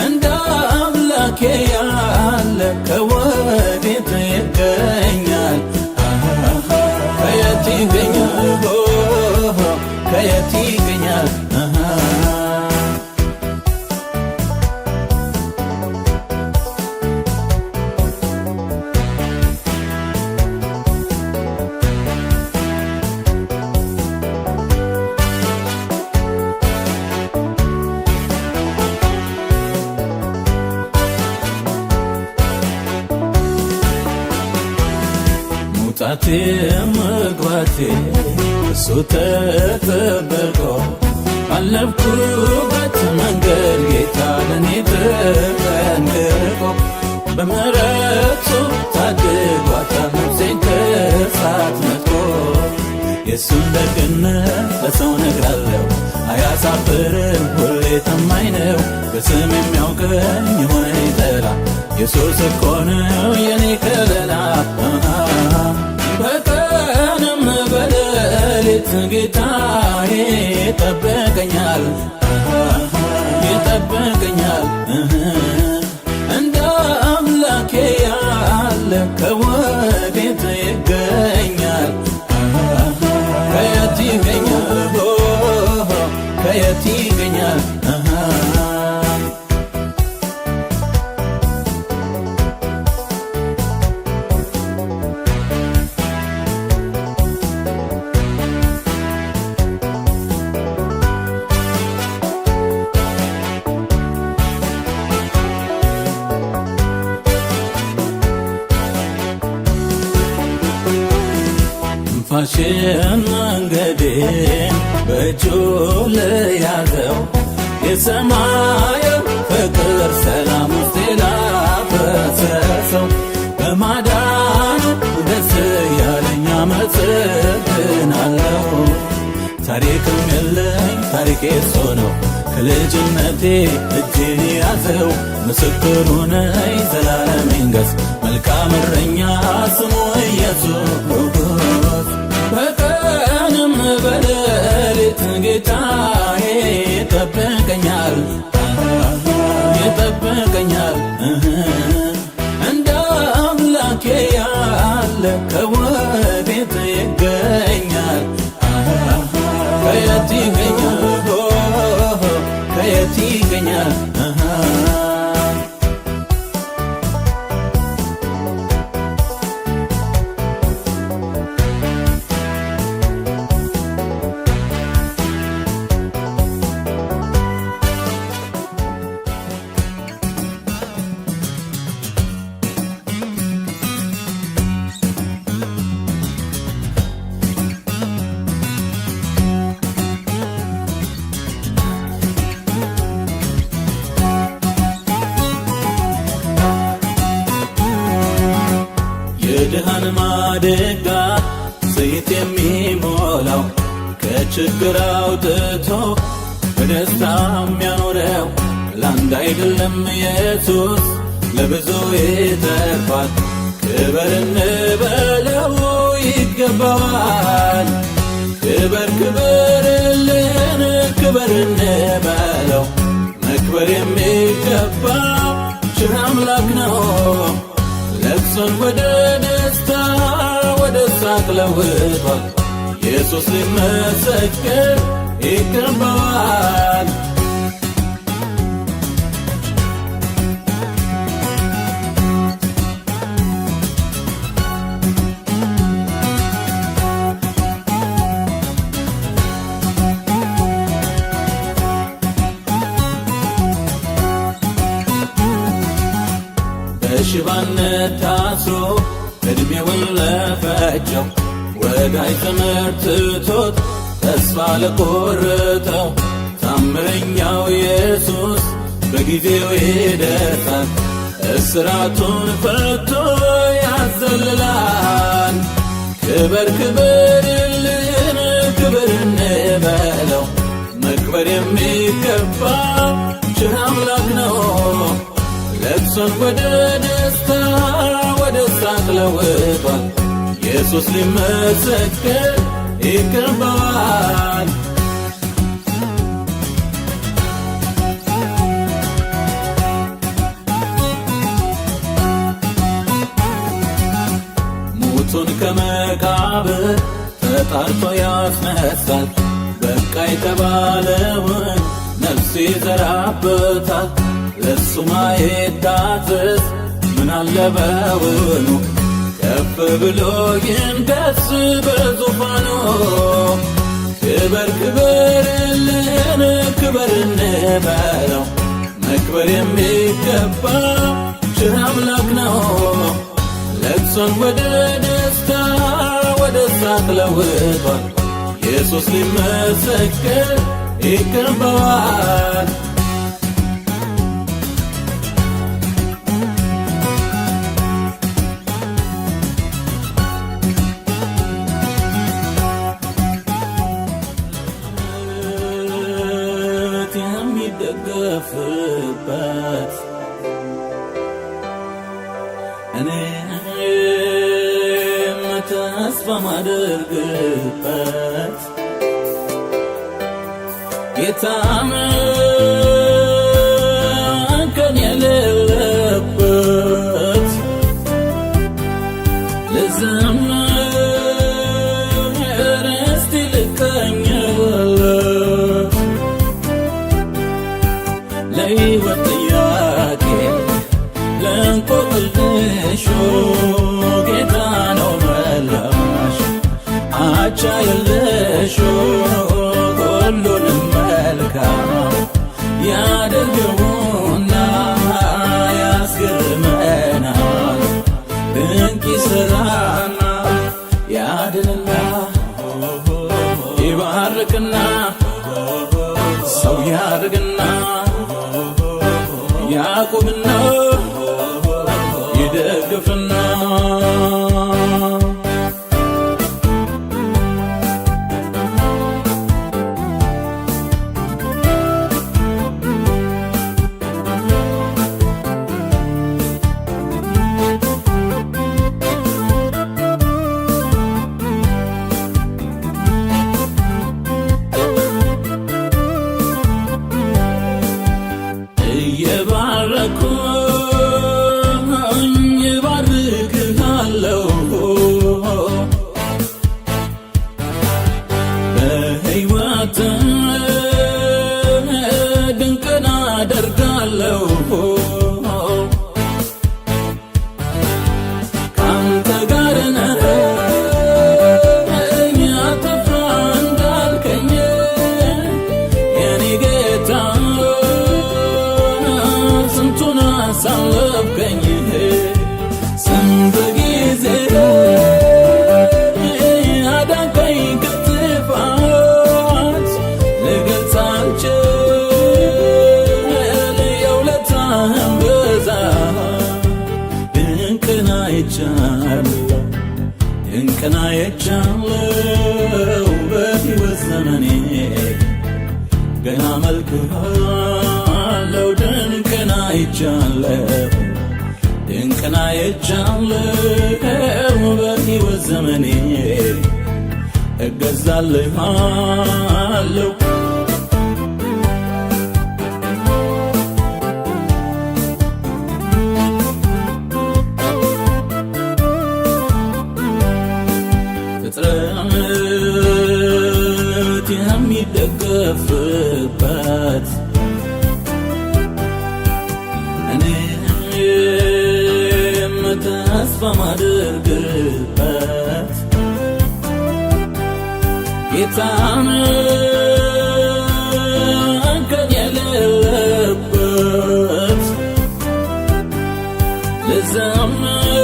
እንደ አምላኬ ያለ ከወዴት ይገኛል ከየት ይገኛል ከየት ይገኛል መውጣቴ መግባቴ እሱ ተጠብቆ አለፍኩበት መንገድ ጌታ ለኔ ተጠንቅቆ በምሕረቱ ታድጓታል ነፍሴን ከእሳት ነጥቆ የእሱን ደግነት ለሰው ነግራለሁ አያሳፍርም ሁሌ ታማኝ ነው በስም የሚያውቀኝ የሆነ ይጠላ ኢየሱስ እኮ ነው የኔ ከለላ በቀንም በሌሊት ጌታዬ ይጠብቀኛል ይጠብቀኛል እንደ አምላኬ ያለ ከወዴት ይገኛል ከየት ይገኛል ከየት ይገኛል ትንፋሼን መንገዴን በእጁ ለያዘው የሰማይ ፍቅር ሰላም ውስጤ ላፈሰሰው በማዳኑ ደስ ያለኝ አመሰግናለሁ። ታሪክም የለኝ ታሪኬ እሱ ነው ከልጅነቴ እጄን ያዘው ምስክሩ ነኝ ዘላለም ይንገስ መልካም እረኛ ስሙ ኢየሱስ በቀንም በሌሊት ጌታዬ ይጠብቀኛል ይጠብቀኛል እንደ አምላኬ ያለ ከወዴት ይገኛል ከየት ይገኛል ከየት ይገኛል የድሃን ማደጋ ዘይት የሚሞላው ከችግር አውጥቶ በደስታ የሚያኖረው ለአንድ አይደለም ኢየሱስ ለብዙ ይተርፋል። ክበር እንበለው ይገባዋል። ክበር ክበርልን ክበር እንበለው መክበር የሚገባው ቸር አምላክ ነው። ለቅሶን ወደ ደስታ ወደ ሳቅ ለውጧል። ኢየሱስ ሊመሰገን ይገባዋል። በሽባነት ታስሮ ዕድሜውን ለፈጀው ወዳጅ ዘመድ ትቶት ተስፋ ለቆረጠው ታምረኛው ኢየሱስ በጊዜው ይደርሳል። እስራቱን ፈቶ ያዘልላል። ክበር ክበርልን ክብር እንበለው መክበር የሚገባ ቸር አምላክ ነው። ለቅሶን ወደ ደስታ ወደ ሳቅ ለውጧል። ኢየሱስ ሊመሰገን ይገባዋል። ሙቱን ከመቃብር ተጣርቶ ያስነሳል። በቃ የተባለውን ነፍሱ ይዘራበታል። ለሱ ማይታዘዝ ምን አለ በውኑ? ከፍ ብሎ ይንገስ በዙፋኑ። ክበር ክበርልን ክበር እንበለው መክበር የሚገባ ቸር አምላክ ነው። ለቅሶን ወደ ደስታ ወደ ሳቅ ለውጧል። ኢየሱስ ሊመሰገን ይገባዋል። የሚደገፍበት እኔም ተስፋ ማደርግበት ጌታ መከን የሌለበት ልዘምር እስቲ ልቀኝለት ለሕይወት ጥያቄ ለእንቆቅልሹ ጌታ ነው መላሽ አቻ የለሹ። ሁሉንም መልካም ያደርገውና ያስገርመናል። ድንቅ ይሠራና ያድንና ይባርክና ሰው ያድርግና ያዕቆብና ይደግፍና ድንቅን አደርጋለሁ ካንተ ጋር ነኝ አትፍራ እንዳልከኝ የኔ ጌታ ስንቱን አሳለፍከኝ ስንት ጊዜ ድንቅን አይቻለሁ በሕይወት ዘመኔ ገና አመልክሃለሁ። ድንቅን አይቻለሁ ድንቅን አይቻለሁ በሕይወት ዘመኔ እገዛልሃለሁ። ፍጥረት የሚደገፍበት እኔም ተስፋ ማደርግበት ጌታ መከን የሌለበት ልዘምር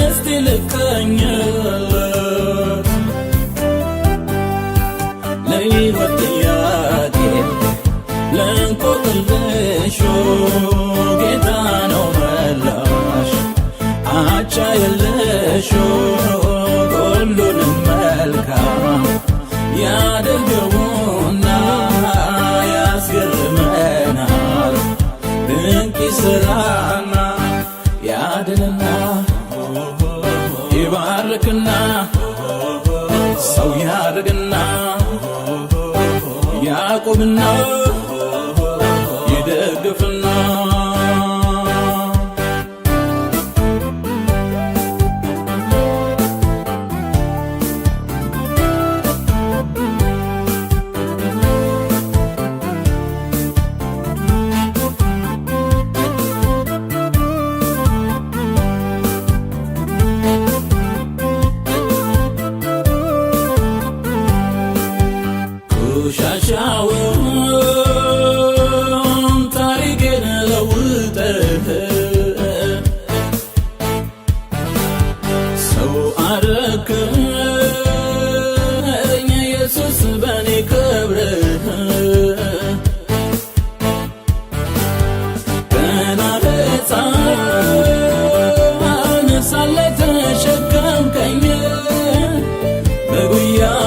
እስቲ ልቀኝለት ለሕይወት ጥያቄ ለእንቆቅልሹ ጌታ ነው መላሽ አቻ የለሹ ሁሉንም መልካም ያደርገውና ያስገርመናል ድንቅ ይሠራና ያድንና ይባርክና ሰው ያድርግና ያዕቆብና ይደግፍና ቆሻሻውን ታሪኬን ለውጠህ ሰው አረከኝ ኢየሱስ በኔ ከብረህ ገና ሕፃን ሳለህ ተሸከምከኝ በጉያህ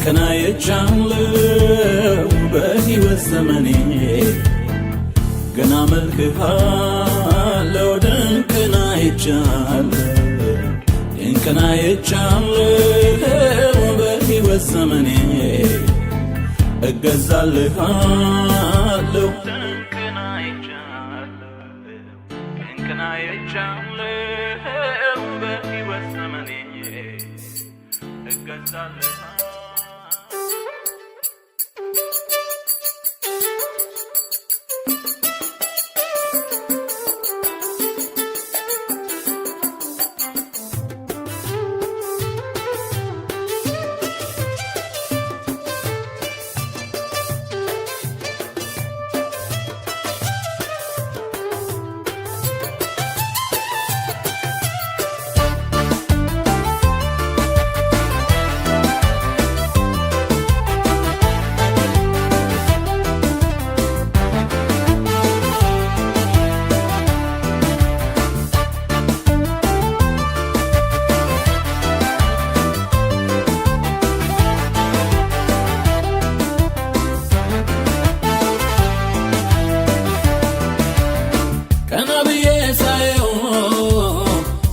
ድንቅን አይቻለሁ በሕይወት ዘመኔ ገና አመልክሃለሁ ድንቅን አይቻለሁ በሕይወት ዘመኔ እገዛልሃለሁ ድንቅን አይቻለሁ በሕይወት ዘመኔ እገዛልሃለሁ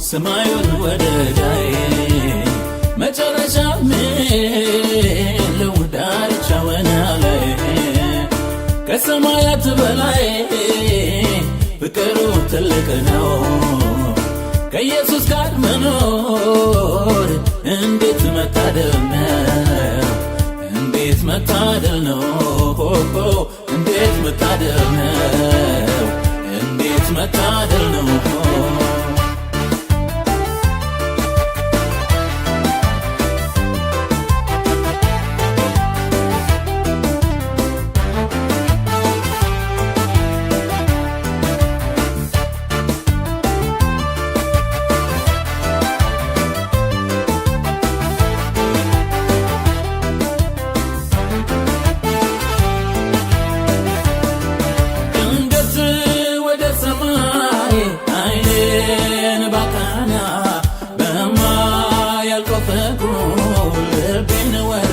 ሰማዩን ወደ ላይ መጨረሻው ምለው ዳርቻውን ላይ ከሰማያት በላይ ፍቅሩ ትልቅ ነው ከኢየሱስ ጋር መኖር እንዴት መታደል ነው እንዴት መታደል ነው እንዴት መታደል ነው እንዴት መታደል ነው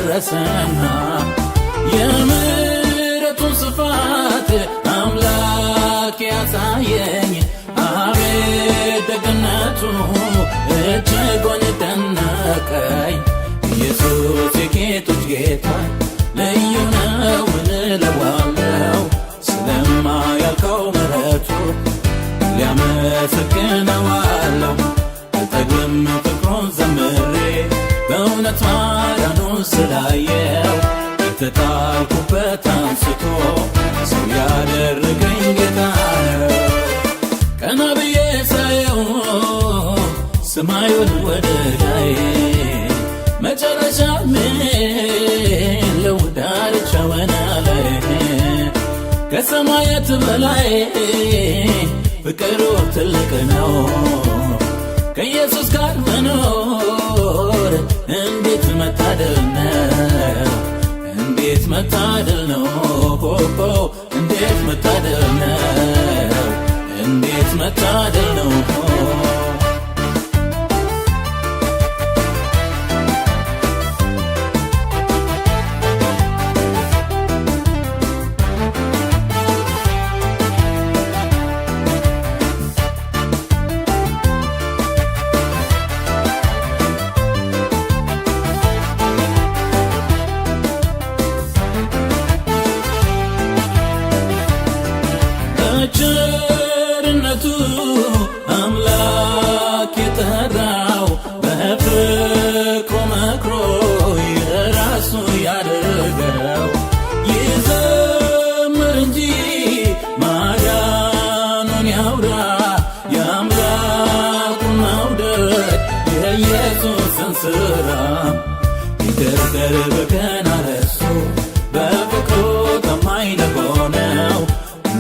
ደረሰና የምሕረቱን ስፋት አምላክ ያሳየኝ አቤት ደግነቱ እጅጉን ደነቀኝ ኢየሱስ የጌቶች ጌታ ልዩ ነው እለዋለሁ ስለማያልቀው ምሕረቱ ሊያመሰግነዋለሁ አልጠግብም ፍቅሩን ዘምሬ በእውነት ማዳኑ ስላየው የተጣልኩበት አንስቶ ሰው ያደረገኝ ጌታ ነው። ቀና ብዬ ሳየው ሰማዩን ወደ ላይ መጨረሻ ለው ዳርቻ ወና ላይ ከሰማያት በላይ ፍቅሩ ትልቅ ነው። ከኢየሱስ ጋር መኖር እንዴት መታደል ነው! እንዴት መታደል ነው! እንዴት መታደል ነው! እንዴት መታደል ነው! ቸርነቱ አምላክ የጠራው በፍቅሩ መክሮ የራሱ ያደረገው ይዘምር እንጂ ማዳኑን ያውራ የአምላኩን መውደድ የኢየሱስን ሥራ ይደርደር በገና ለሱ በፍቅሩ ታማኝ ለሆነው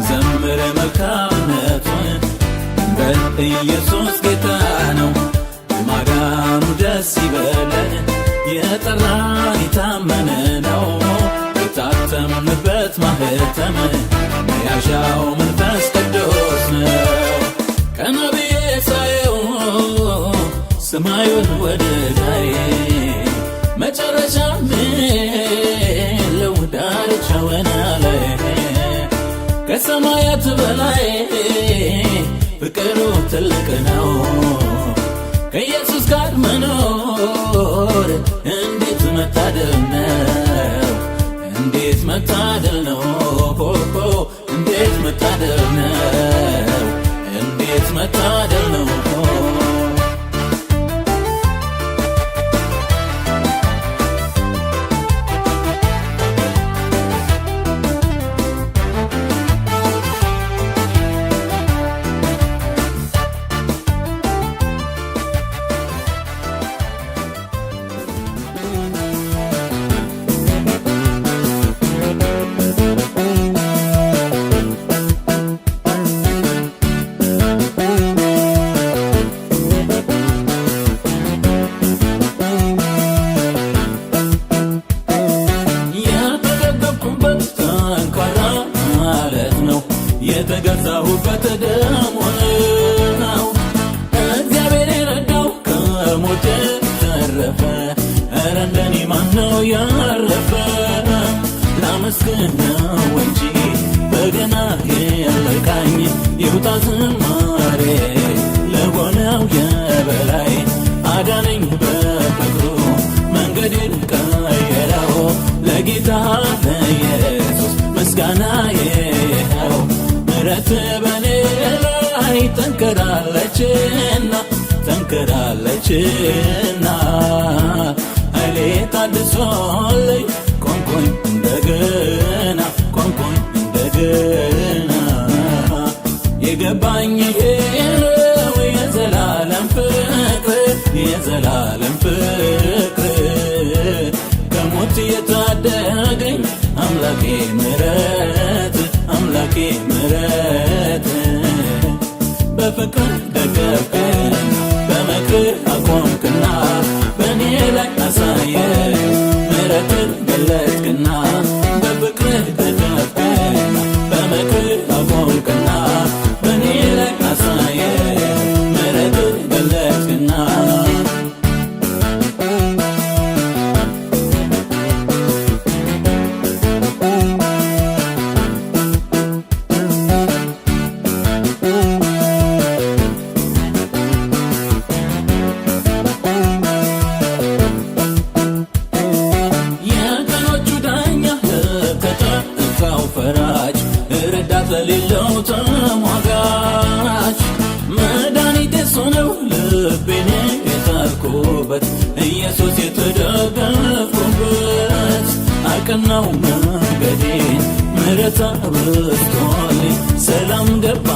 ዘምር መልካምነቱን በኢየሱስ ጌታ ነው። በማዳኑ ደስ ይበለን የጠራን የታመነ ነው። የታተምንበት ማህተም መያዣው መንፈስ ቅዱስ ነው። ቀና ብዬ ሳየው ሰማዩን ወደ ላይ መጨረሻ ለው ዳርቻ ወና ላይ ከሰማያት በላይ ፍቅሩ ትልቅ ነው። ከኢየሱስ ጋር መኖር እንዴት መታደል ነው! እንዴት መታደል ነው! እንዴት መታደል ነው! እንዴት መታደል ነው! የተገዛሁበት ደሙ ነው። እግዚአብሔር የረዳው ከሞት ተረፈ። ኧረ እንደኔ ማነው ያረፈ? ላመስግነው እንጂ በገና የለቃኝ ይውጣ ዝማሬ ለሆነው የበላይ አዳነኝ በፍቅሩ መንገዴን ቀየረው። ለጌታ ለኢየሱስ ምስጋናዬ ነው። ምሕረት በኔ ላይ ጠንከራለችና ኃይሌ ታድሶልኝ ቆምኩኝ እንደገና የገባኝ ይሄ ነው የዘላለም ፍቅር ከሞት የታደገኝ አምላኬ ምሕረት በፍቅር ደገፍከኝ በምክር አቆምክና በእኔ ላይ አሳየ ምሕረትን ገለጥክና በፍቅር ደገፍከኝ በምክር አቆምክና በእኔ ላይ አሳየ ምሕረትን ገለጥክና የቀኖቹ ዳኛ አቀናው መንገዴን ምሕረት አብዝቶልኝ ሰላም ገባ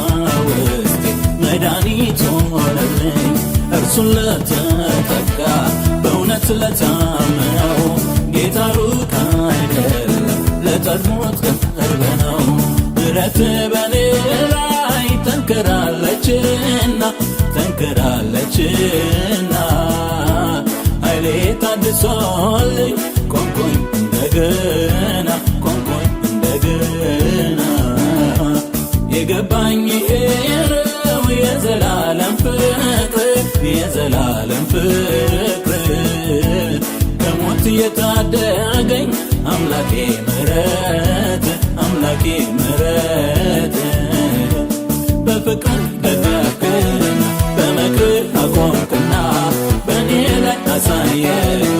ውስጤ መድኃኒት ሆነልኝ እርሱን ለተጠጋ በእውነት ለታመነው ጌታ ሩቅ አይደለም ለቀድሞት ቅርብ ነው ምሕረት በኔ ላይ ጠንክራለችና ኃይሌ ታድሶልኝ ቆምኩኝ እንደገና የገባኝ ይሄ ነው የዘላለም ፍቅር ከሞት የታደገኝ አምላኬ ምሕረት በፍቅር ደገፍክና በምክር አቆምክና በእኔ ላይ አሳየኝ